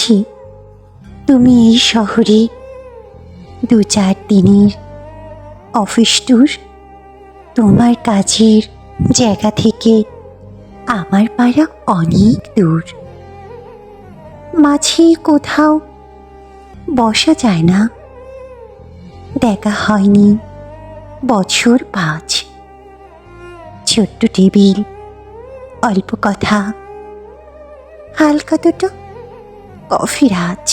শুনেছি তুমি এই শহরে 2-4 দিনের অফিস ট্যুর। তোমার কাজের জায়গা থেকে আমার পাড়া অনেক দূর, মাঝে কোথাও বসা যায় না। দেখা হয়নি বছর 5। ছোট্ট টেবিল, অল্প কথা, হালকা দুটো কফি রাজ।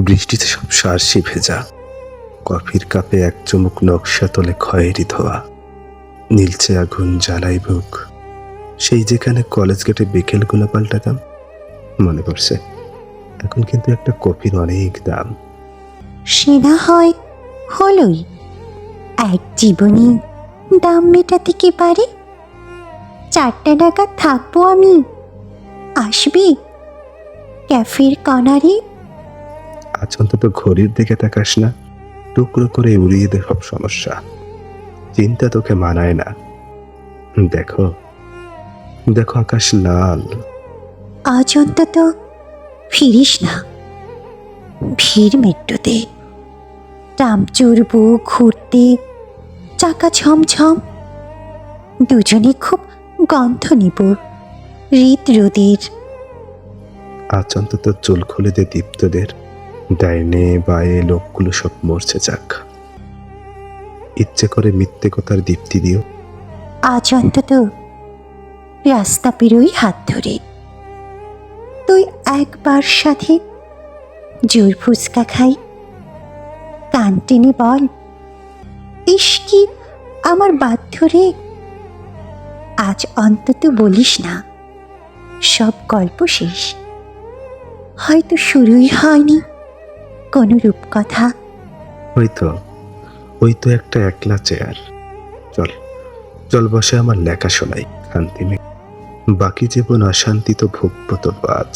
বৃষ্টিতে সব সারসি ভেজা, কফির কাপে এক চুমুক নকশা তোলে খয়েরি ধোয়া। নীলচে আগুন জ্বালাই বুক, সেই যেখানে কলেজ গেটে বিকেলগুলো পাল্টাতাম। মনে পড়ছে এখন কিন্তু একটা কফির অনেক দাম। সে না হয় হলোই, এক জীবনে দাম মেটাতে কি পারে। 4টা নাগাদ থাকবো আমি, আসবি ক্যাফের কর্নারে। আজ অন্তত ঘড়ির দিকে তাকাস না, টুকরো করে উড়িয়ে দে সব সমস্যা। চিন্তা তোকে মানায় না। দেখো দেখো আকাশ লাল। আজ অন্তত ফিরিস না ভিড় মেট্রোতে। ট্রাম চড়বো, ঘুরতে, চাকা ছমছম, দুজনে খুব গন্ধ নিব হৃদ রোদের। আজ অন্তত চুল খুলে দে দীপ্তদের, ডাইনে বায়ে লোকগুলো সব মরছে যাক। ইচ্ছে করে মিথ্যে কথার দীপ্তি দিও। আজ অন্তত রাস্তা পেরোই হাত ধরে, তুই একবার সাথে জোর ফুচকা খাই। কান টেনে বল, ইস কি আমার বাধ্য রে। আজ অন্তত বলিস না সব গল্প শেষ, হয়তো শুরুই হয়নি কোনো রূপকথা। ওই তো একটা একলা চেয়ার। চল চল বসে আমার লেখা শোনাই, শান্তি নেই। বাকি জীবন অশান্তি তো ভুগবো তো আজ।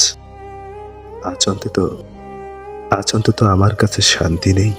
আজ অন্তত আমার কাছে শান্তি নেই।